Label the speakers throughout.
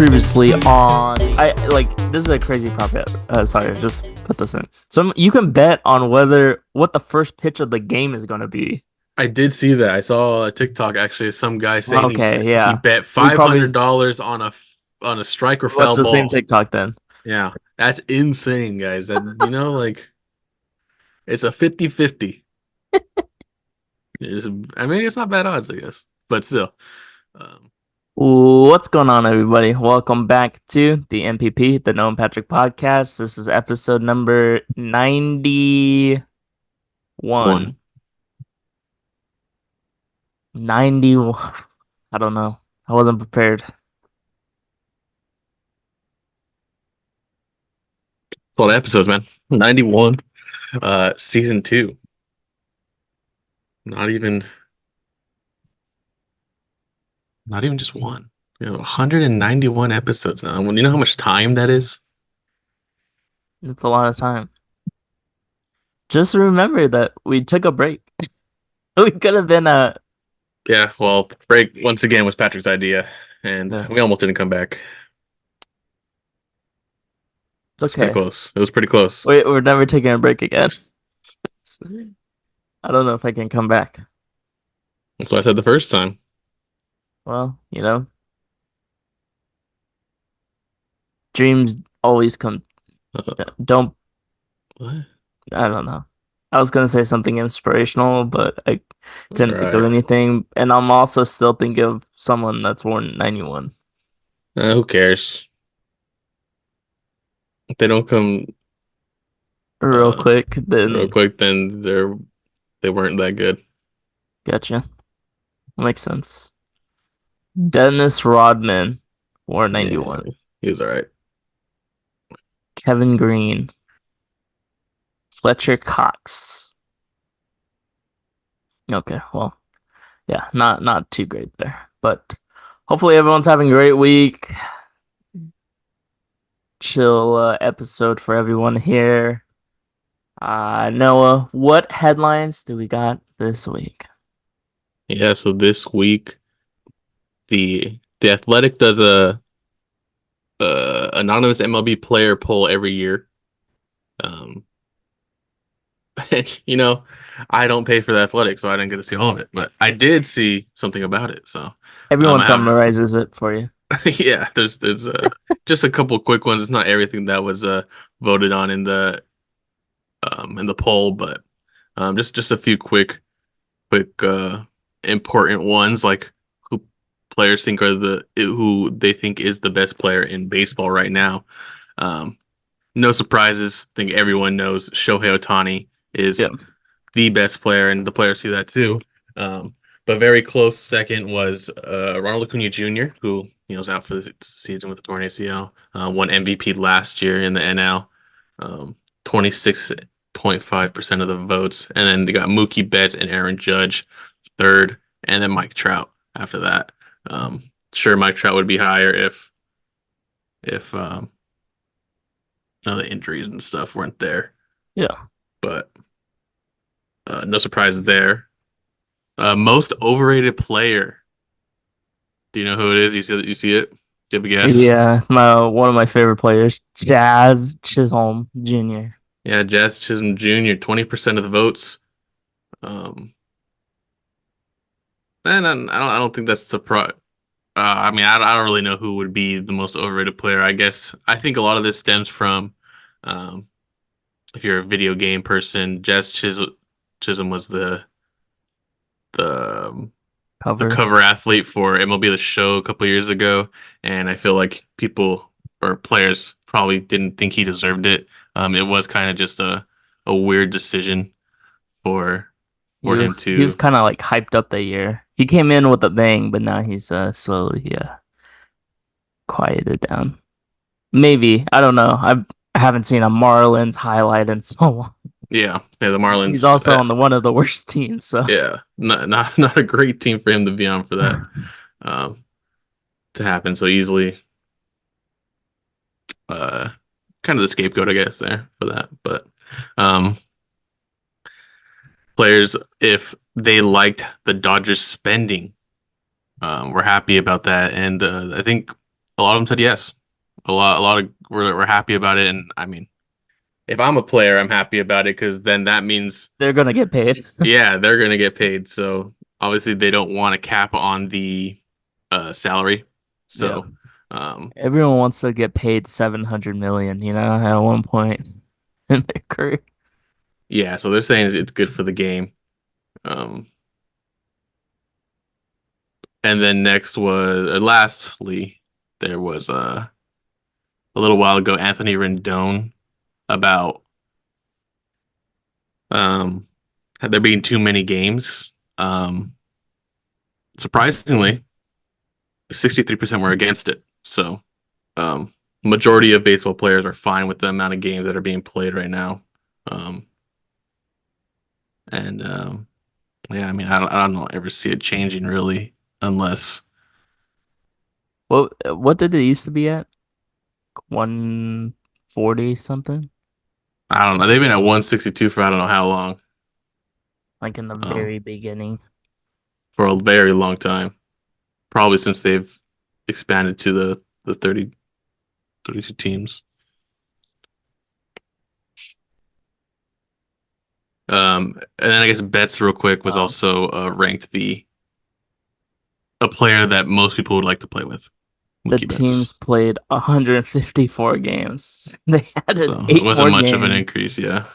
Speaker 1: previously on this is a crazy prop bet. Sorry, just put this in. So you can bet on what the first pitch of the game is going to be.
Speaker 2: I did see that. I saw a TikTok actually. Some guy saying
Speaker 1: Okay,
Speaker 2: he
Speaker 1: yeah.
Speaker 2: bet
Speaker 1: We
Speaker 2: five
Speaker 1: probably
Speaker 2: hundred dollars on a strike or
Speaker 1: watch
Speaker 2: foul
Speaker 1: the same
Speaker 2: ball.
Speaker 1: TikTok then.
Speaker 2: Yeah, that's insane, guys. That like it's a 50-50. I mean, it's not bad odds, I guess, but still. Um,
Speaker 1: What's going on, everybody? Welcome back to the MPP, the Noam Patrick Podcast. This is episode number 91.
Speaker 2: one.
Speaker 1: 91. I don't know. I wasn't prepared.
Speaker 2: It's a lot of episodes, man. 91. Season 2. Not even not even just one. 191 episodes now. You know how much time that is?
Speaker 1: It's a lot of time. Just remember that we took a break. We could have been
Speaker 2: Yeah, well, break once again was Patrick's idea, and
Speaker 1: yeah,
Speaker 2: we almost didn't come back.
Speaker 1: it's
Speaker 2: It's pretty
Speaker 1: okay.
Speaker 2: close. It was pretty close.
Speaker 1: We're never taking a break again. I don't know if I can come back.
Speaker 2: That's what I said the first time.
Speaker 1: Well, dreams always come.
Speaker 2: Uh,
Speaker 1: Don't
Speaker 2: what?
Speaker 1: I don't know. I was gonna say something inspirational, but I
Speaker 2: All
Speaker 1: couldn't think of
Speaker 2: right.
Speaker 1: anything. And I'm also still thinking of someone that's worn 91.
Speaker 2: Who cares? If they don't come
Speaker 1: Real
Speaker 2: uh
Speaker 1: quick,
Speaker 2: real
Speaker 1: then
Speaker 2: quick, then they weren't that good.
Speaker 1: gotcha. Makes sense. Dennis Rodman wore
Speaker 2: Yeah,
Speaker 1: 91.
Speaker 2: he was all right.
Speaker 1: Kevin Green, Fletcher Cox. Okay, well, yeah, not too great there, but hopefully everyone's having a great week. Chill episode for everyone here. Noah, what headlines do we got this week?
Speaker 2: Yeah, so this week the Athletic does a anonymous MLB player poll every year. Um, you know, I don't pay for the Athletic, so I didn't get to see all of it, but I did see something about it. So
Speaker 1: Everyone
Speaker 2: I have
Speaker 1: summarizes it for you.
Speaker 2: yeah, there's just a couple quick ones. It's not everything that was voted on in the poll, but just a few quick important ones like who players think are who they think is the best player in baseball right now. Um, no surprises. I think everyone knows Shohei Ohtani
Speaker 1: Yeah.
Speaker 2: is the best player, and the players see that too. Um, but very close second was Ronald Acuna Jr., who is out for the season with a torn ACL. Won MVP last year in the NL. 26.5% of the votes, and then they got Mookie Betts and Aaron Judge third, and then Mike Trout after that. Sure, Mike Trout would be higher if the injuries and stuff weren't there,
Speaker 1: Yeah.
Speaker 2: but no surprises there. Most overrated player. Do you know who it is? You see it? Do you have a guess?
Speaker 1: Yeah, my one of my favorite players, Jazz Chisholm Jr.
Speaker 2: Yeah, Jazz Chisholm Jr., 20% of the votes. Um, and I don't think that's surprise. I mean, I don't really know who would be the most overrated player. I think a lot of this stems from, um, if you're a video game person, Chisholm was the the
Speaker 1: Cover.
Speaker 2: cover athlete for MLB The Show a couple years ago, and I feel like people or players probably didn't think he deserved it. It was kind of just a weird decision for
Speaker 1: He
Speaker 2: him
Speaker 1: was he was
Speaker 2: to.
Speaker 1: kind of like hyped up that year. He came in with a bang, but now he's slowly quieted down. Maybe I don't know. I haven't seen a Marlins highlight in so long.
Speaker 2: Yeah, the
Speaker 1: He's
Speaker 2: Marlins.
Speaker 1: also on the one of the worst teams. So
Speaker 2: Yeah, not a great team for him to be on for that um, to happen so easily. Uh, Kind of the scapegoat, I guess, there for that. But um, players, if they liked the Dodgers spending, we're happy about that. And I think A lot of them said yes. A lot of we're happy about it, and I mean, if I'm a player, I'm happy about it because then that means,
Speaker 1: They're gonna get paid.
Speaker 2: yeah, they're gonna get paid. So obviously they don't want a cap on the salary.
Speaker 1: Yeah.
Speaker 2: So um,
Speaker 1: Everyone wants to get paid 700 million, at one point in their career.
Speaker 2: yeah, so they're saying it's good for the game. Um, and then next was, lastly, there was a little while ago Anthony Rendon about um there being too many games. Surprisingly, 63% were against it. So, um, majority of baseball players are fine with the amount of games that are being played right now. Um, and yeah, I mean, I don't ever see it changing really, unless
Speaker 1: What did it used to be at? 140 something?
Speaker 2: I don't know. They've been at 162 for I don't know how long,
Speaker 1: Like in the
Speaker 2: um,
Speaker 1: very beginning.
Speaker 2: for a very long time. Probably since they've expanded to the 32 teams. And then I guess Betts real quick was
Speaker 1: Oh.
Speaker 2: also ranked the a player that most people would like to play with,
Speaker 1: The
Speaker 2: Mookie
Speaker 1: teams
Speaker 2: Betts.
Speaker 1: played 154 games. They added
Speaker 2: So it
Speaker 1: eight
Speaker 2: wasn't
Speaker 1: more
Speaker 2: much of an
Speaker 1: games.
Speaker 2: increase, yeah.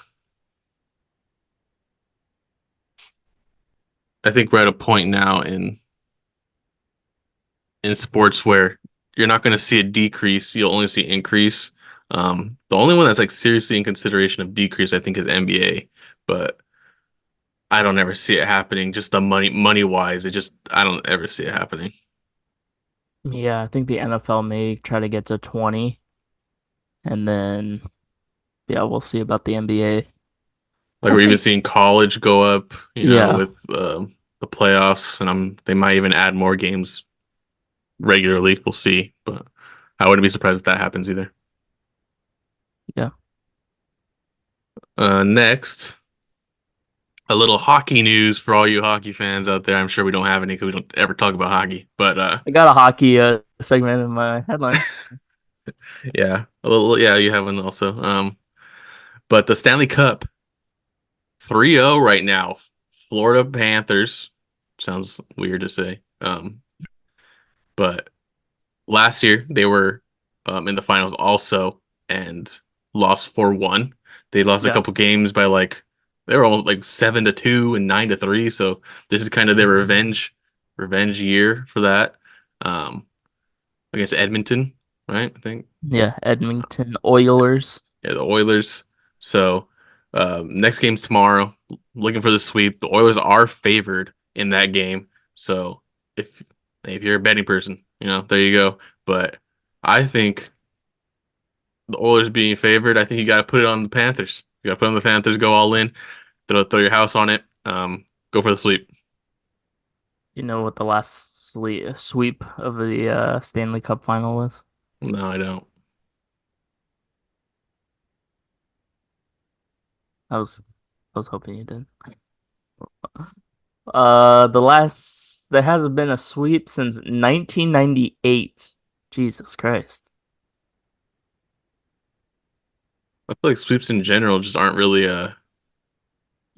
Speaker 2: I think we're at a point now in sports where you're not going to see a decrease, you'll only see increase. The only one that's like seriously in consideration of decrease, I think, is NBA, but I don't ever see it happening. Just the money wise, I don't ever see it happening.
Speaker 1: Yeah, I think the NFL may try to get to 20, and then yeah, we'll see about the NBA.
Speaker 2: Like
Speaker 1: I
Speaker 2: we're even
Speaker 1: think
Speaker 2: seeing college go up,
Speaker 1: yeah,
Speaker 2: with the playoffs, and they might even add more games regularly. We'll see, but I wouldn't be surprised if that happens either.
Speaker 1: yeah.
Speaker 2: Next, a little hockey news for all you hockey fans out there. I'm sure we don't have any because we don't ever talk about hockey, but
Speaker 1: I got a hockey segment in my headlines.
Speaker 2: yeah, a little, yeah, you have one also. But the Stanley Cup 3-0 right now. Florida Panthers. Sounds weird to say. But last year they were in the finals also and lost 4-1. They lost a
Speaker 1: Yeah,
Speaker 2: couple games by like they were almost like 7-2 and 9-3. So this is kind of their revenge year for that. Um, against Edmonton, right? I think.
Speaker 1: yeah. Edmonton Oilers.
Speaker 2: Yeah, the Oilers. So next game's tomorrow. Looking for the sweep. The Oilers are favored in that game. So if if you're a betting person, there you go. But I think the Oilers being favored, I think you got to put it on the Panthers. You got to put on the Panthers. Go all in. Throw your house on it. Go for the sweep.
Speaker 1: You know what the last sweep of the Stanley Cup final was?
Speaker 2: No, I don't.
Speaker 1: I was I was hoping you did. There hasn't been a sweep since 1998. Jesus Christ.
Speaker 2: I feel like sweeps in general just aren't really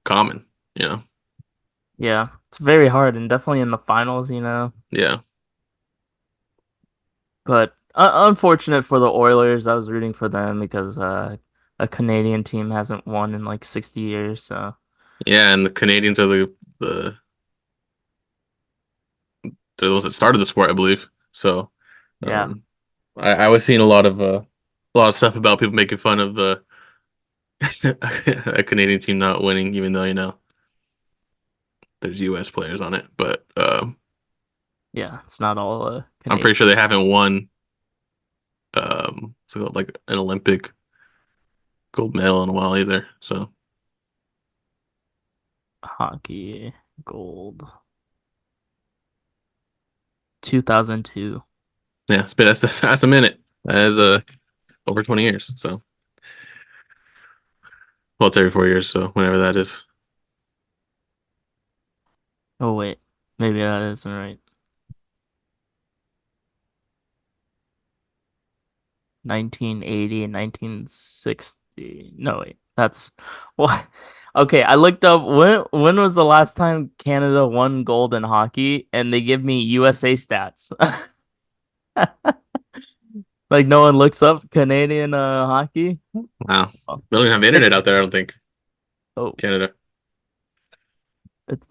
Speaker 2: common. You know?
Speaker 1: Yeah, it's very hard and definitely in the finals.
Speaker 2: Yeah.
Speaker 1: But unfortunate for the Oilers. I was rooting for them because a Canadian team hasn't won in like 60 years. So
Speaker 2: Yeah, and the Canadians are the they're the ones that started the sport, I believe. So,
Speaker 1: yeah,
Speaker 2: um, I was seeing a lot of stuff about people making fun of the a Canadian team not winning, even though there's U.S. players on it. But
Speaker 1: yeah, it's not all
Speaker 2: I'm
Speaker 1: Canadian.
Speaker 2: pretty sure they haven't won so like an Olympic gold medal in a while either. So
Speaker 1: Hockey gold 2002.
Speaker 2: yeah, that's a minute. That is over 20 years. So well, it's every 4 years. So whenever that is.
Speaker 1: Oh, wait, maybe that isn't right. 1980 and 1960. No, wait. That's what. Okay, I looked up when was the last time Canada won gold in hockey, and they give me USA stats. Like no one looks up Canadian hockey.
Speaker 2: Wow.
Speaker 1: Oh,
Speaker 2: They don't even have internet
Speaker 1: it's
Speaker 2: out there, I don't think.
Speaker 1: oh,
Speaker 2: Canada.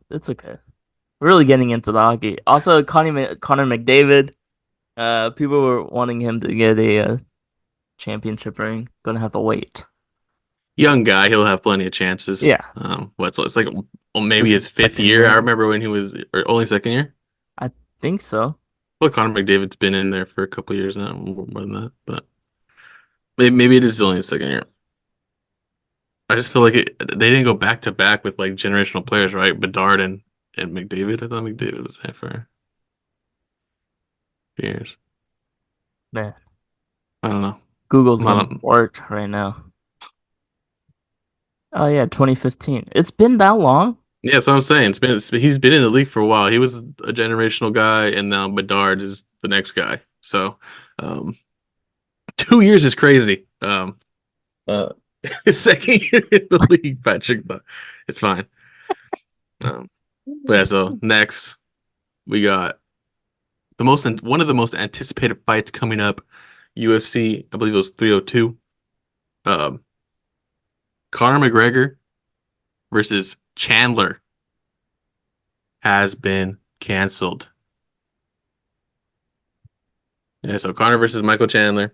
Speaker 1: it's okay. We're really getting into the hockey. Also, Connor McDavid. People were wanting him to get a championship ring. Gonna have to wait.
Speaker 2: Young guy, he'll have plenty of chances.
Speaker 1: Yeah,
Speaker 2: It's like well, maybe
Speaker 1: this
Speaker 2: his
Speaker 1: is
Speaker 2: fifth
Speaker 1: second
Speaker 2: year. I
Speaker 1: year.
Speaker 2: remember when he was or only second year.
Speaker 1: I think so.
Speaker 2: Well, Connor McDavid's been in there for a couple years now, more than that. But maybe it is only his second year. I just feel like they didn't go back to back with like generational players, right? Bedard and McDavid. I thought McDavid was there for years.
Speaker 1: Man,
Speaker 2: I don't know.
Speaker 1: Google's
Speaker 2: I'm
Speaker 1: gonna
Speaker 2: not.
Speaker 1: work right now. Oh yeah, 2015. It's been that long?
Speaker 2: Yeah, that's what I'm saying. He's been in the league for a while. He was a generational guy, and now Bedard is the next guy. So, um, 2 years is crazy. Uh, his second year in the league, Patrick, but it's fine. Um, but yeah, so next we got one of the most anticipated fights coming up. UFC, I believe it was 302. Um, Conor McGregor versus Chandler has been canceled. Yeah, so Conor versus Michael Chandler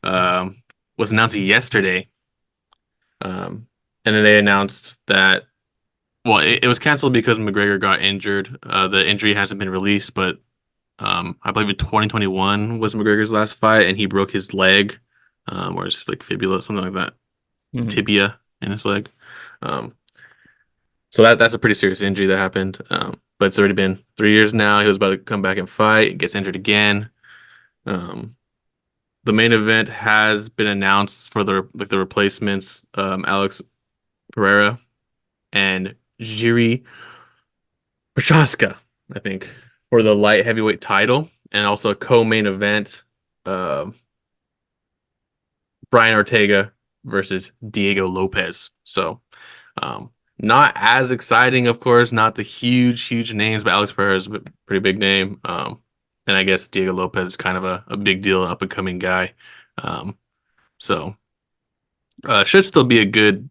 Speaker 2: um, was announced yesterday. And then they announced that, well, it was canceled because McGregor got injured. The injury hasn't been released, but I believe in 2021 was McGregor's last fight, and he broke his leg, or his like fibula, something like that,
Speaker 1: Hmm.
Speaker 2: tibia in his leg. Um, so that's a pretty serious injury that happened. But it's already been 3 years now. He was about to come back and fight, gets injured again. Um, the main event has been announced for the replacements, Alex Pereira and Jiri Prochazka, I think, for the light heavyweight title, and also a co-main event, uh, Brian Ortega versus Diego Lopez. So, not as exciting, of course, not the huge names, but Alex Pereira is a pretty big name. And I guess Diego Lopez is kind of a big deal, up and coming guy. Um, so should still be a good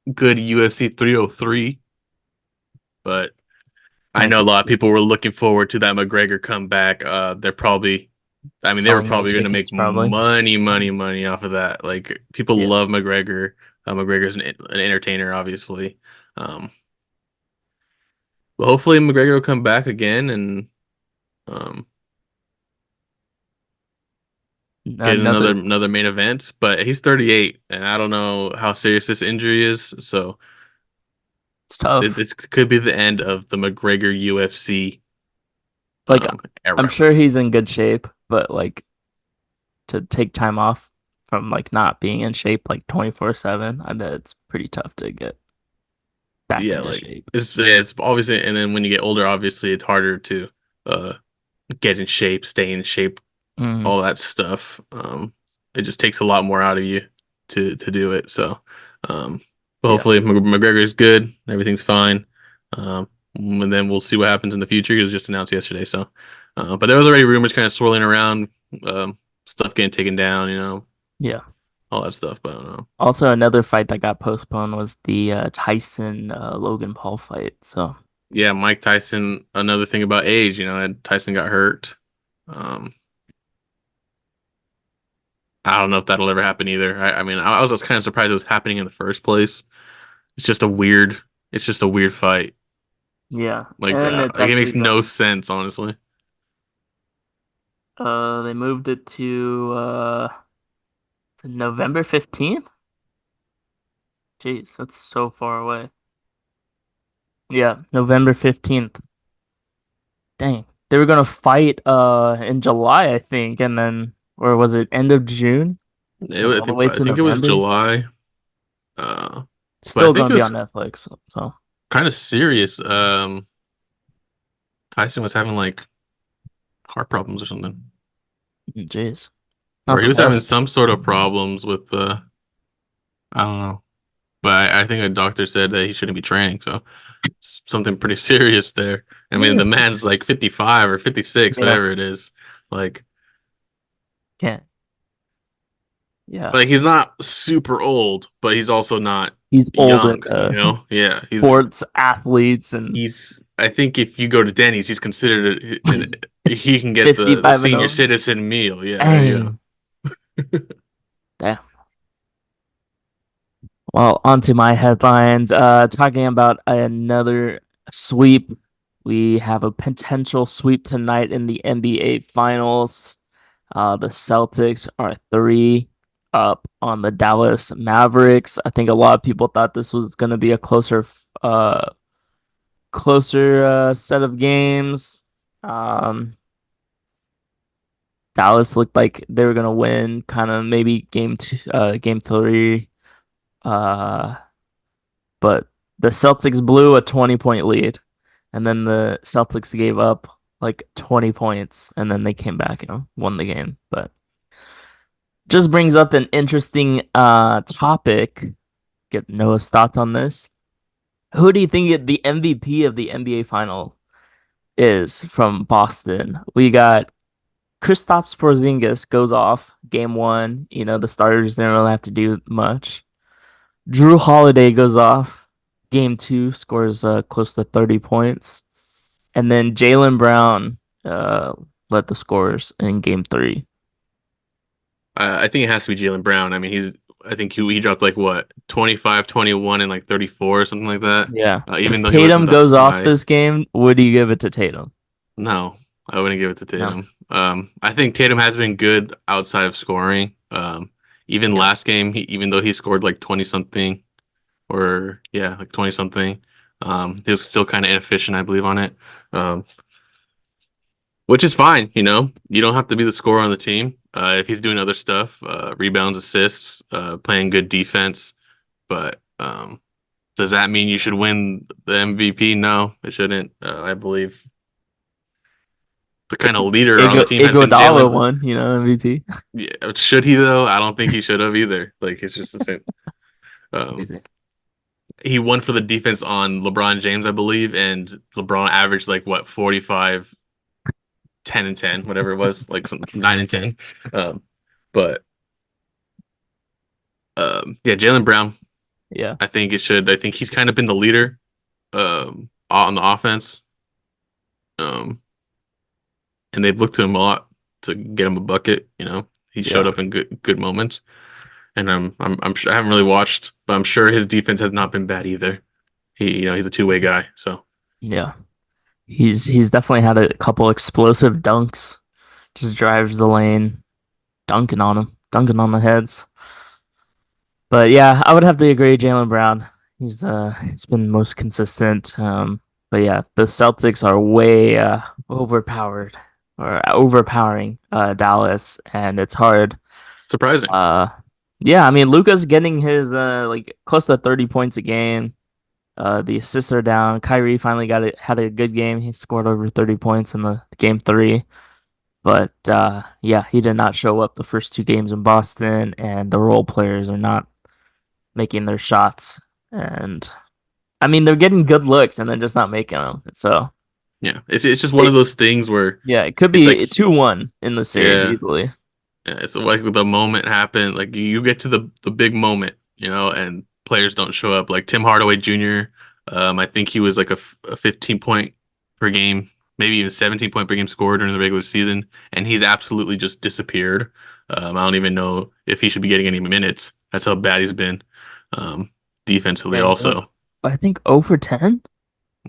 Speaker 2: UFC 303, but I know a lot of people were looking forward to that McGregor comeback. I mean, they were
Speaker 1: Selling more
Speaker 2: probably going to make
Speaker 1: tickets probably.
Speaker 2: money off of that. Like people
Speaker 1: Yeah.
Speaker 2: love McGregor. McGregor's an entertainer, obviously. Um, but hopefully McGregor will come back again and um, get
Speaker 1: Another
Speaker 2: another main event. But he's 38, and I don't know how serious this injury is. So
Speaker 1: it's tough.
Speaker 2: this could be the end of the McGregor UFC
Speaker 1: Like I'm
Speaker 2: era.
Speaker 1: sure he's in good shape, but like to take time off from like not being in shape like 24/7, I bet it's pretty tough to get back
Speaker 2: Yeah,
Speaker 1: into
Speaker 2: like
Speaker 1: shape.
Speaker 2: it's obviously, and then when you get older, obviously it's harder to uh get in shape, stay in shape,
Speaker 1: Mm,
Speaker 2: all that stuff. It just takes a lot more out of you to do it. So, um, but
Speaker 1: yeah.
Speaker 2: hopefully McGregor's good, everything's fine. And then we'll see what happens in the future. It was just announced yesterday, so. But there was already rumors kind of swirling around, stuff getting taken down,
Speaker 1: Yeah.
Speaker 2: all that stuff. But I don't know.
Speaker 1: Also, another fight that got postponed was the Tyson Logan Paul fight. So,
Speaker 2: Yeah, Mike Tyson. Another thing about age, and Tyson got hurt. Um, I don't know if that'll ever happen either. I mean, I was kind of surprised it was happening in the first place. It's just a weird, it's just a weird fight.
Speaker 1: yeah, and it's
Speaker 2: Like it
Speaker 1: actually
Speaker 2: makes no
Speaker 1: going.
Speaker 2: sense, honestly.
Speaker 1: They moved it to November 15th. Jeez, that's so far away. Yeah, November 15th. Dang. They were gonna fight in July, I think, and then or was it end of June? Like all the way
Speaker 2: I
Speaker 1: to
Speaker 2: think it was
Speaker 1: November.
Speaker 2: July. Uh, but I
Speaker 1: Still
Speaker 2: think
Speaker 1: gonna
Speaker 2: it
Speaker 1: be
Speaker 2: was
Speaker 1: on Netflix. So,
Speaker 2: kind of serious. Tyson was having like heart problems or something.
Speaker 1: jeez.
Speaker 2: or
Speaker 1: Not
Speaker 2: he
Speaker 1: the
Speaker 2: was having
Speaker 1: best.
Speaker 2: some sort of problems with the I don't know, but I think a doctor said that he shouldn't be training, so it's something pretty serious there. I mean,
Speaker 1: Yeah.
Speaker 2: the man's like 55 or 56,
Speaker 1: Yeah.
Speaker 2: whatever it is. Like,
Speaker 1: Can't. Yeah.
Speaker 2: like he's not super old, but he's also not
Speaker 1: He's old in
Speaker 2: young, you know? Yeah,
Speaker 1: sports athletes and
Speaker 2: he's I think if you go to Denny's, he's considered he can get the
Speaker 1: 55 and
Speaker 2: senior
Speaker 1: 0.
Speaker 2: citizen meal. Yeah, there you
Speaker 1: Dang. Damn. Well, onto my headlines. Talking about another sweep. We have a potential sweep tonight in the NBA Finals. The Celtics are 3 up on the Dallas Mavericks. I think a lot of people thought this was going to be a closer set of games. Um, Dallas looked like they were going to win, kind of maybe game 3. Uh, but the Celtics blew a 20-point lead, and then the Celtics gave up like 20 points, and then they came back and won the game. But just brings up an interesting topic. Get Noah's thoughts on this. Who do you think the MVP of the NBA final is from Boston? We got Kristaps Porzingis goes off game 1. The starters didn't really have to do much. Drew Holiday goes off game 2, scores close to 30 points. And then Jaylen Brown led the scores in game 3.
Speaker 2: I think it has to be Jaylen Brown. I mean, I think he dropped like what 25, 21, and like 34 or something like that.
Speaker 1: Yeah.
Speaker 2: Even
Speaker 1: If
Speaker 2: though he wasn't
Speaker 1: Tatum
Speaker 2: the
Speaker 1: goes off
Speaker 2: high.
Speaker 1: this game, would you give it to Tatum?
Speaker 2: No, I wouldn't give it to
Speaker 1: No.
Speaker 2: Tatum. I think Tatum has been good outside of scoring. Even
Speaker 1: Yeah.
Speaker 2: last game, even though he scored like 20 something or yeah, like 20 something, he was still kind of inefficient, I believe, on it. Um, which is fine, you know. You don't have to be the scorer on the team. If he's doing other stuff, rebounds, assists, playing good defense, but does that mean you should win the MVP? No, it shouldn't. I believe the kind of leader on the team has been
Speaker 1: Iguodala
Speaker 2: Jalen.
Speaker 1: won, MVP.
Speaker 2: Yeah, should he though? I don't think he should have either. Like it's just the same. Um,
Speaker 1: Crazy.
Speaker 2: he won for the defense on LeBron James, I believe, and LeBron averaged like what 45, 10 and 10, whatever it was, like some 9 and 10. Um, but yeah, Jalen Brown,
Speaker 1: Yeah.
Speaker 2: I think it should. I think he's kind of been the leader on the offense. Um, and they've looked to him a lot to get him a bucket. You know, he showed
Speaker 1: Yeah.
Speaker 2: up in good moments, and I'm sure I haven't really watched, but I'm sure his defense has not been bad either. He's a two-way guy, so
Speaker 1: Yeah. He's definitely had a couple explosive dunks. Just drives the lane, dunking on him, dunking on the heads. But yeah, I would have to agree, Jaylen Brown. He's been most consistent. But yeah, the Celtics are way overpowered or overpowering Dallas, and it's hard.
Speaker 2: surprising.
Speaker 1: Uh, yeah, I mean Luka's getting his like close to 30 points a game. The assists are down. Kyrie finally had a good game. He scored over 30 points in the game 3. But yeah, he did not show up the first 2 games in Boston, and the role players are not making their shots. And I mean, they're getting good looks, and they're just not making them. So
Speaker 2: Yeah, it's just one of
Speaker 1: it,
Speaker 2: those things where
Speaker 1: yeah, it could
Speaker 2: it's like
Speaker 1: be 2-1 in the series
Speaker 2: yeah,
Speaker 1: easily.
Speaker 2: yeah, it's like the moment happened, like you get to the big moment, you know, and players don't show up. Like Tim Hardaway Jr. I think he was like a 15 point per game, maybe even 17 point per game scorer during the regular season, and he's absolutely just disappeared. I don't even know if he should be getting any minutes. That's how bad he's been. Um, defensively
Speaker 1: Dang,
Speaker 2: also,
Speaker 1: I think 0 for 10.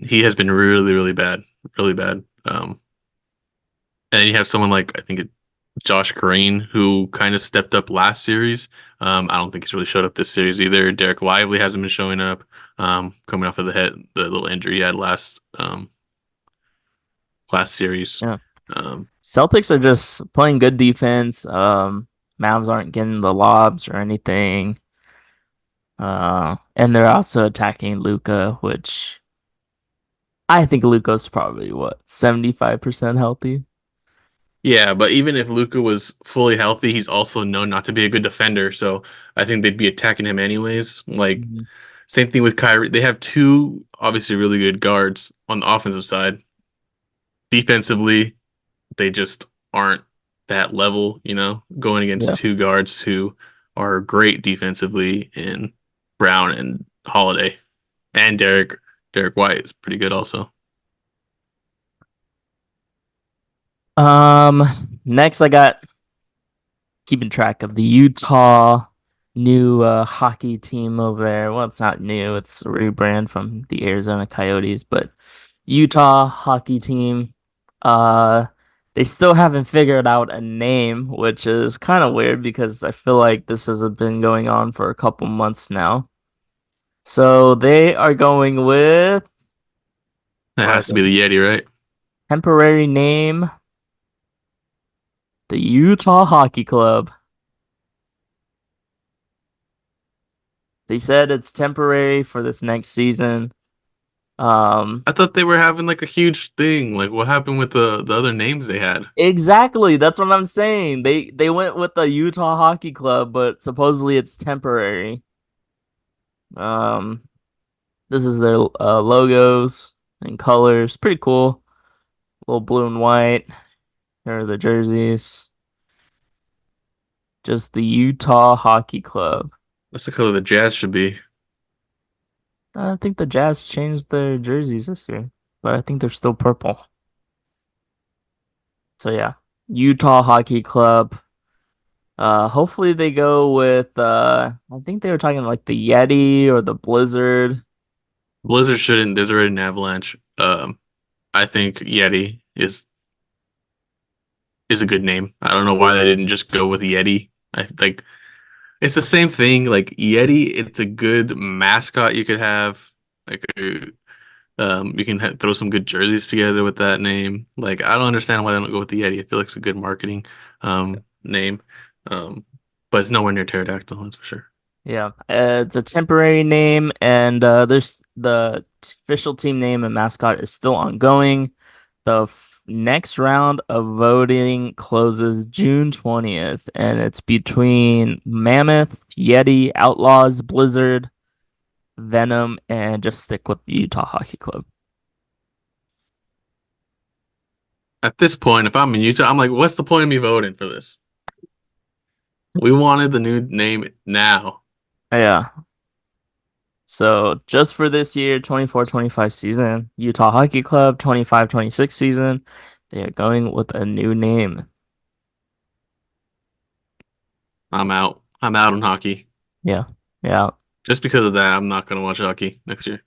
Speaker 2: he has been really bad, really bad. And then you have someone like I think Josh Green, who kind of stepped up last series. I don't think he's really showed up this series either. Derek Lively hasn't been showing up. Coming off of the little injury he had last series.
Speaker 1: Yeah,
Speaker 2: Um,
Speaker 1: Celtics are just playing good defense. Mavs aren't getting the lobs or anything. And they're also attacking Luca, which I think Luca's probably what 75% healthy.
Speaker 2: Yeah, but even if Luca was fully healthy, he's also known not to be a good defender. So I think they'd be attacking him anyways. Like
Speaker 1: Mhm.
Speaker 2: same thing with Kyrie. They have two obviously really good guards on the offensive side. Defensively, they just aren't that level, going against
Speaker 1: Yeah.
Speaker 2: two guards who are great defensively in Brown and Holiday. And Derek White is pretty good also.
Speaker 1: Um, Next I got keeping track of the Utah new hockey team over there. Well, it's not new, it's a rebrand from the Arizona Coyotes, but Utah hockey team. Uh, they still haven't figured out a name, which is kind of weird because I feel like this has been going on for a couple months now. So they are going with
Speaker 2: That
Speaker 1: what
Speaker 2: has
Speaker 1: is
Speaker 2: to be
Speaker 1: it?
Speaker 2: the Yeti, right?
Speaker 1: Temporary name, the Utah Hockey Club. They said it's temporary for this next season. Um,
Speaker 2: I thought they were having like a huge thing. Like what happened with the other names they had?
Speaker 1: exactly. That's what I'm saying. They went with the Utah Hockey Club, but supposedly it's temporary. Um, this is their logos and colors. Pretty cool. Little blue and white. Here are the jerseys. Just the Utah Hockey Club.
Speaker 2: That's the color the Jazz should be.
Speaker 1: I think the Jazz changed their jerseys this year, but I think they're still purple. So yeah, Utah Hockey Club. Hopefully they go with I think they were talking like the Yeti or the Blizzard.
Speaker 2: Blizzard shouldn't. There's already an Avalanche. I think Yeti is a good name. I don't know why they didn't just go with Yeti. I like it's the same thing. Like Yeti, it's a good mascot you could have. Like you can throw some good jerseys together with that name. Like I don't understand why they don't go with the Yeti. I feel like it's a good marketing name. Um, but it's nowhere near pterodactyl, that's for sure.
Speaker 1: Yeah, it's a temporary name, and there's the official team name and mascot is still ongoing. The next round of voting closes June 20th, and it's between Mammoth, Yeti, Outlaws, Blizzard, Venom, and just stick with the Utah Hockey Club.
Speaker 2: At this point, if I'm in Utah, I'm like, what's the point of me voting for this? We wanted the new name now.
Speaker 1: Yeah. So just for this year, 24-25 season, Utah Hockey Club, 25-26 season, they are going with a new name. So
Speaker 2: I'm out. I'm out on hockey.
Speaker 1: yeah. Yeah.
Speaker 2: Just because of that, I'm not gonna watch hockey next year.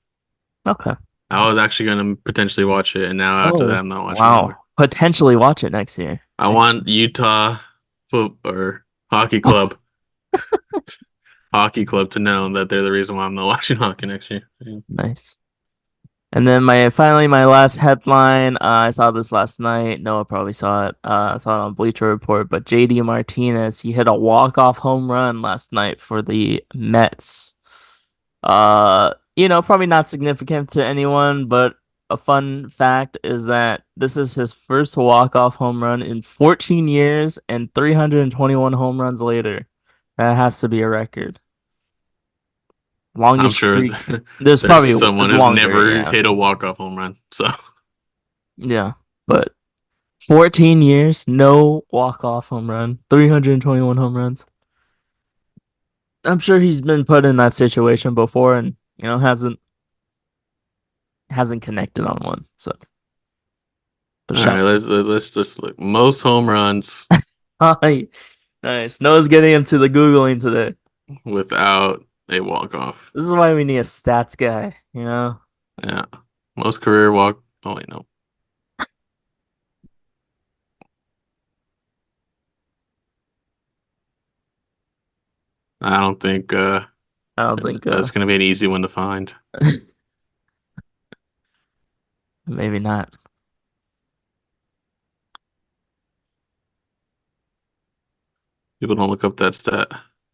Speaker 1: Okay.
Speaker 2: I was actually gonna potentially watch it, and now after that,
Speaker 1: Oh,
Speaker 2: I'm not watching anymore.
Speaker 1: wow. Potentially watch it next year.
Speaker 2: I want Utah foot or hockey club, hockey club to know that they're the reason why I'm not watching hockey next year.
Speaker 1: Nice. And then my last headline, I saw this last night. Noah probably saw it. I saw it on Bleacher Report, but JD Martinez, he hit a walk-off home run last night for the Mets. Probably not significant to anyone, but a fun fact is that this is his first walk-off home run in 14 years and 321 home runs later. That has to be a record.
Speaker 2: I'm
Speaker 1: Longest
Speaker 2: sure
Speaker 1: streak. There's
Speaker 2: there's
Speaker 1: probably
Speaker 2: someone who's
Speaker 1: longer,
Speaker 2: never
Speaker 1: yeah.
Speaker 2: hit a walk-off home run. So
Speaker 1: Yeah. But 14 years, no walk-off home run, 321 home runs. I'm sure he's been put in that situation before and, hasn't connected on one. So, but
Speaker 2: all
Speaker 1: shout
Speaker 2: right, let's just look. Most home runs
Speaker 1: Hi. Nice. Noah's getting into the Googling today.
Speaker 2: without a walk-off.
Speaker 1: This is why we need a stats guy.
Speaker 2: Yeah. Most career walk. Oh wait, no. I don't think
Speaker 1: I don't think
Speaker 2: that's gonna be an easy one to find.
Speaker 1: maybe not.
Speaker 2: People don't look up that stat.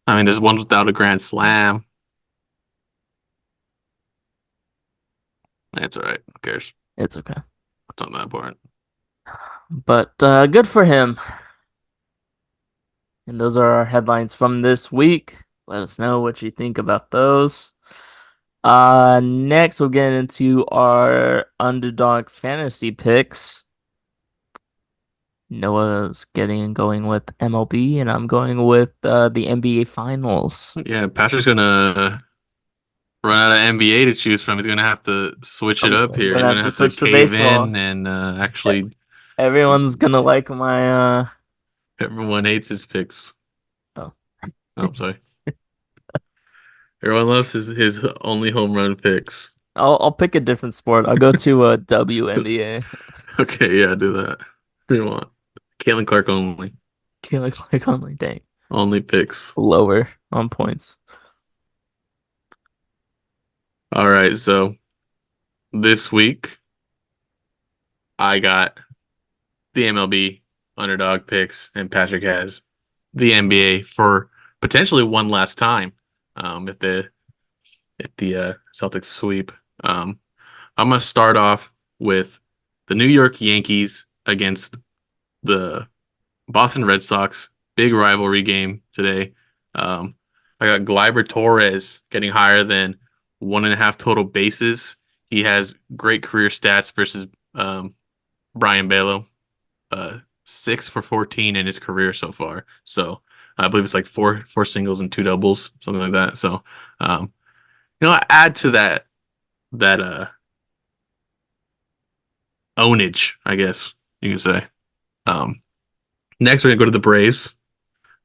Speaker 2: I mean, there's one without a grand slam. That's all right. Who cares?
Speaker 1: It's okay.
Speaker 2: It's not that important.
Speaker 1: But good for him. And those are our headlines from this week. Let us know what you think about those. Next we'll get into our underdog fantasy picks. Noah's getting going with MLB, and I'm going with the NBA Finals.
Speaker 2: Yeah, Patrick's gonna run out of NBA to choose from. He's gonna have to switch it up
Speaker 1: I'm
Speaker 2: here.
Speaker 1: gonna
Speaker 2: He's
Speaker 1: have
Speaker 2: gonna
Speaker 1: to
Speaker 2: have to
Speaker 1: switch to
Speaker 2: cave
Speaker 1: baseball.
Speaker 2: in and
Speaker 1: E-
Speaker 2: actually
Speaker 1: Everyone's gonna like my
Speaker 2: everyone hates his picks.
Speaker 1: oh.
Speaker 2: Oh, I'm sorry. Everyone loves his only home run picks.
Speaker 1: I'll pick a different sport. I'll go to WNBA.
Speaker 2: Okay, yeah, do that. What do you want? Caitlin Clark only.
Speaker 1: Can't look like only dang
Speaker 2: Only picks.
Speaker 1: lower on points.
Speaker 2: All right, so this week I got the MLB underdog picks, and Patrick has the NBA for potentially one last time. If the Celtics sweep. I'm gonna start off with the New York Yankees against the Boston Red Sox. Big rivalry game today. Um, I got Gleyber Torres getting higher than 1.5 total bases. He has great career stats versus Brian Balo. 6 for 14 in his career so far. So I believe it's like four singles and two doubles, something like that. So I add to that ownage, I guess you can say. Um, Next, we're gonna go to the Braves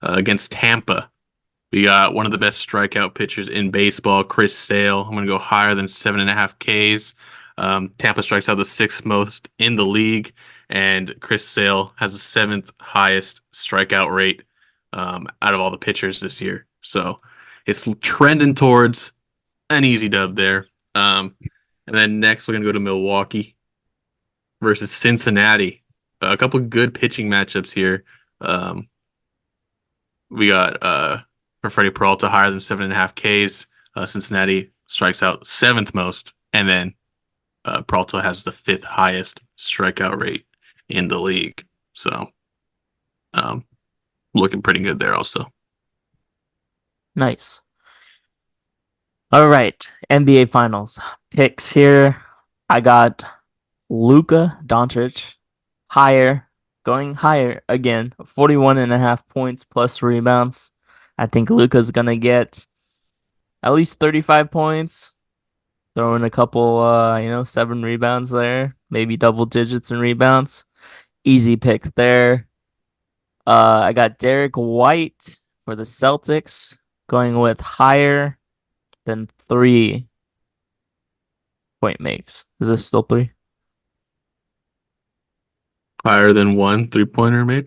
Speaker 2: against Tampa. We got one of the best strikeout pitchers in baseball, Chris Sale. I'm gonna go higher than 7.5 Ks. Tampa strikes out the sixth most in the league, and Chris Sale has the seventh highest strikeout rate out of all the pitchers this year. So it's trending towards an easy dub there. And then next, we're gonna go to Milwaukee versus Cincinnati. A couple good pitching matchups here. Um, we got for Freddie Peralta higher than 7.5 Ks. Cincinnati strikes out seventh most, and then Peralta has the fifth highest strikeout rate in the league. So um, looking pretty good there also.
Speaker 1: Nice. All right, NBA Finals picks here. I got Luka Doncic higher, going higher again, 41.5 points plus rebounds. I think Luka's gonna get at least 35 points, throw in a couple, 7 rebounds there, maybe double digits in rebounds. Easy pick there. I got Derek White for the Celtics, going with higher than 3 point makes. Is this still three?
Speaker 2: Higher than one three-pointer made.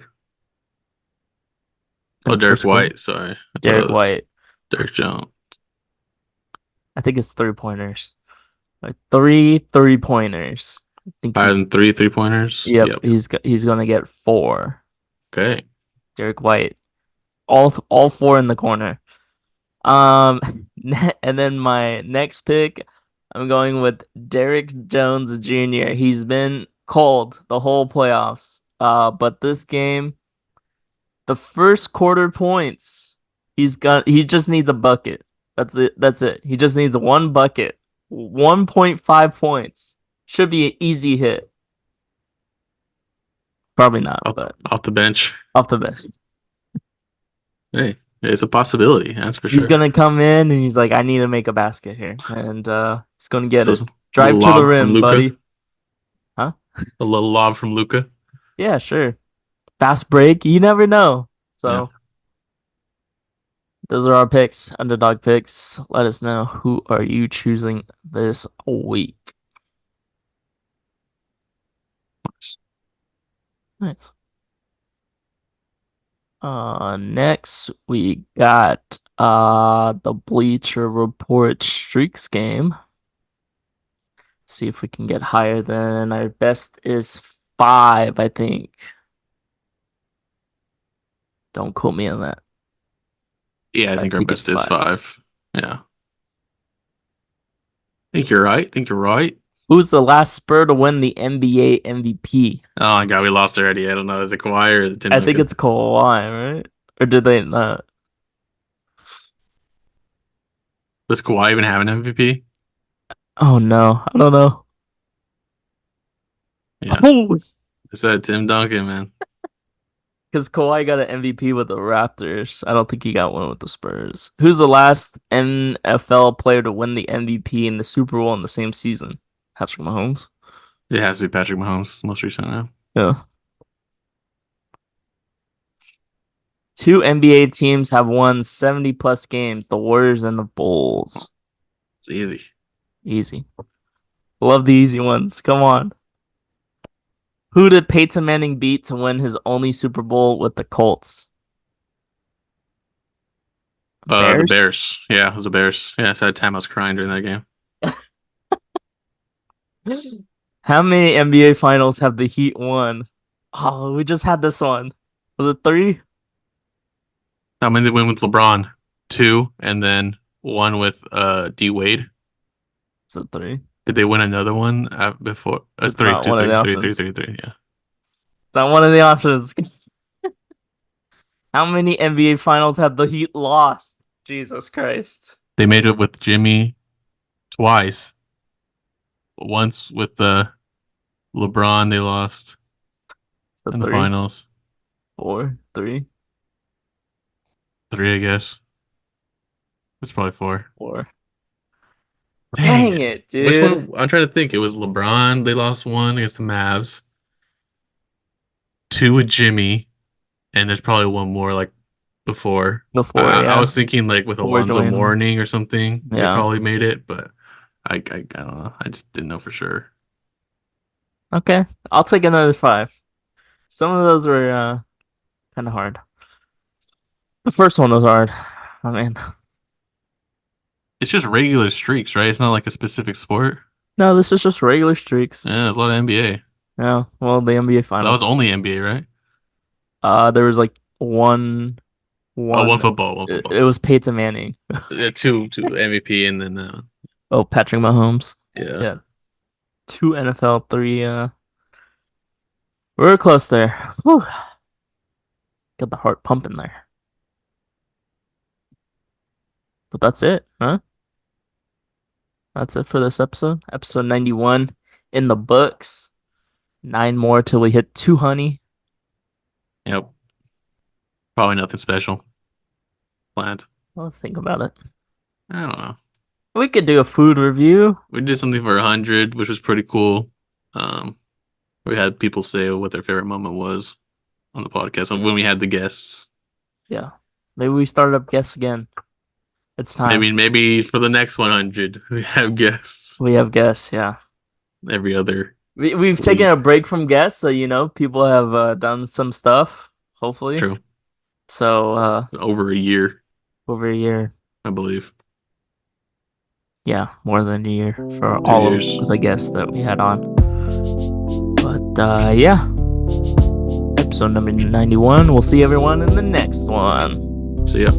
Speaker 1: In
Speaker 2: Oh,
Speaker 1: the
Speaker 2: Derek
Speaker 1: first quarter?
Speaker 2: White. Sorry, I thought
Speaker 1: Derek
Speaker 2: it was
Speaker 1: White.
Speaker 2: Derek Jones.
Speaker 1: I think it's 3 pointers. Like 3 3 pointers. I think
Speaker 2: Higher
Speaker 1: he.
Speaker 2: than three three-pointers.
Speaker 1: Yep,
Speaker 2: Yep.
Speaker 1: he's gonna get 4.
Speaker 2: Okay.
Speaker 1: Derek White, all 4 in the corner. Um, and then my next pick, I'm going with Derek Jones Jr. He's been cold the whole playoffs. But this game, the first quarter points, he just needs a bucket. That's it. That's it. He just needs one bucket. 1.5 points. Should be an easy hit. Probably not, but
Speaker 2: Off the bench.
Speaker 1: off the bench.
Speaker 2: Hey, it's a possibility. That's for
Speaker 1: He's
Speaker 2: sure.
Speaker 1: gonna come in and he's like, I need to make a basket here. And he's gonna get
Speaker 2: So
Speaker 1: it.
Speaker 2: a
Speaker 1: Drive
Speaker 2: little
Speaker 1: to the
Speaker 2: lob from
Speaker 1: rim,
Speaker 2: Luca.
Speaker 1: buddy. Huh?
Speaker 2: A little lob from Luca.
Speaker 1: Yeah, sure. Fast break. You never know.
Speaker 2: Yeah.
Speaker 1: So those are our picks, underdog picks. Let us know who are you choosing this week. Nice. Next we got the Bleacher Report Streaks game. See if we can get higher than our best is 5, I think. Don't quote me on that.
Speaker 2: Yeah, I
Speaker 1: I
Speaker 2: think our
Speaker 1: think it's
Speaker 2: best is
Speaker 1: 5.
Speaker 2: 5. Yeah. I think you're right. I think you're right.
Speaker 1: Who's the last Spur to win the NBA MVP?
Speaker 2: Oh my God, we lost already. I don't know. Is it Kawhi or is it Tim
Speaker 1: I think
Speaker 2: Duncan?
Speaker 1: it's Kawhi, right? Or did they not?
Speaker 2: Does Kawhi even have an MVP?
Speaker 1: Oh no, I don't know.
Speaker 2: Yeah,
Speaker 1: Oh,
Speaker 2: I said Tim Duncan, man.
Speaker 1: because Kawhi got an MVP with the Raptors. I don't think he got one with the Spurs. Who's the last NFL player to win the MVP in the Super Bowl in the same season? Patrick Mahomes.
Speaker 2: It has to be Patrick Mahomes, most recent now.
Speaker 1: Yeah. Two NBA teams have won 70 plus games, the Warriors and the Bulls.
Speaker 2: It's easy.
Speaker 1: Easy. Love the easy ones. Come on. Who did Peyton Manning beat to win his only Super Bowl with the Colts?
Speaker 2: The
Speaker 1: Bears?
Speaker 2: Bears. Yeah, it was the Bears. Yeah, so I had time I was crying during that game.
Speaker 1: How many NBA finals have the Heat won? Oh, we just had this one. Was it three?
Speaker 2: How many did they win with LeBron? Two, and then one with D Wade.
Speaker 1: Is it three?
Speaker 2: Did they win another one before?
Speaker 1: It's
Speaker 2: Three,
Speaker 1: not
Speaker 2: two,
Speaker 1: one of the
Speaker 2: three, three, three,
Speaker 1: options.
Speaker 2: three, three. Yeah,
Speaker 1: Not one of the options. How many NBA finals have the Heat lost? Jesus Christ.
Speaker 2: they made it with Jimmy twice. Once with the LeBron, they lost
Speaker 1: Is it
Speaker 2: in the
Speaker 1: three,
Speaker 2: finals.
Speaker 1: four, three,
Speaker 2: Three, I guess. It's probably four.
Speaker 1: four?
Speaker 2: Dang
Speaker 1: Dang
Speaker 2: it.
Speaker 1: it,
Speaker 2: Which
Speaker 1: dude.
Speaker 2: one? I'm trying to think. It was LeBron. They lost one against the Mavs. Two with Jimmy, and there's probably one more like before.
Speaker 1: Before,
Speaker 2: I
Speaker 1: yeah.
Speaker 2: was thinking like with
Speaker 1: Before
Speaker 2: Alonzo
Speaker 1: joining.
Speaker 2: Mourning or something, they
Speaker 1: Yeah.
Speaker 2: probably made it, but I don't know. I just didn't know for sure.
Speaker 1: Okay. I'll take another five. Some of those were kind of hard. The first one was hard. I mean,
Speaker 2: It's just regular streaks, right? It's not like a specific sport.
Speaker 1: no, this is just regular streaks.
Speaker 2: Yeah, there's a lot of NBA.
Speaker 1: Yeah. Well, the NBA
Speaker 2: That was
Speaker 1: finals.
Speaker 2: only NBA, right?
Speaker 1: There was like
Speaker 2: Oh,
Speaker 1: one.
Speaker 2: one
Speaker 1: It
Speaker 2: football.
Speaker 1: was Peyton Manning.
Speaker 2: Yeah, two MVP, and then
Speaker 1: Oh, Patrick Mahomes.
Speaker 2: yeah.
Speaker 1: Yeah. Two NFL, three. We were close there. Whew. Got the heart pumping there. But that's it, huh? That's it for this episode. Episode 91 in the books. Nine more till we hit 200.
Speaker 2: Yep. Probably nothing special planned.
Speaker 1: Well, think about it.
Speaker 2: I don't know.
Speaker 1: We could do a food review.
Speaker 2: We did something for 100, which was pretty cool. Um, we had people say what their favorite moment was on the podcast when we had the guests.
Speaker 1: Yeah. Maybe we start up guests again. It's time.
Speaker 2: Maybe for the next 100, we have guests
Speaker 1: We have guests, yeah.
Speaker 2: every other
Speaker 1: We've taken
Speaker 2: week.
Speaker 1: a break from guests, so people have done some stuff, hopefully.
Speaker 2: True.
Speaker 1: So
Speaker 2: Over a year,
Speaker 1: over a year.
Speaker 2: I believe.
Speaker 1: Yeah, more than a year for
Speaker 2: 2 years.
Speaker 1: all of the guests that we had on. But yeah. Episode number 91. We'll see everyone in the next one.
Speaker 2: See ya.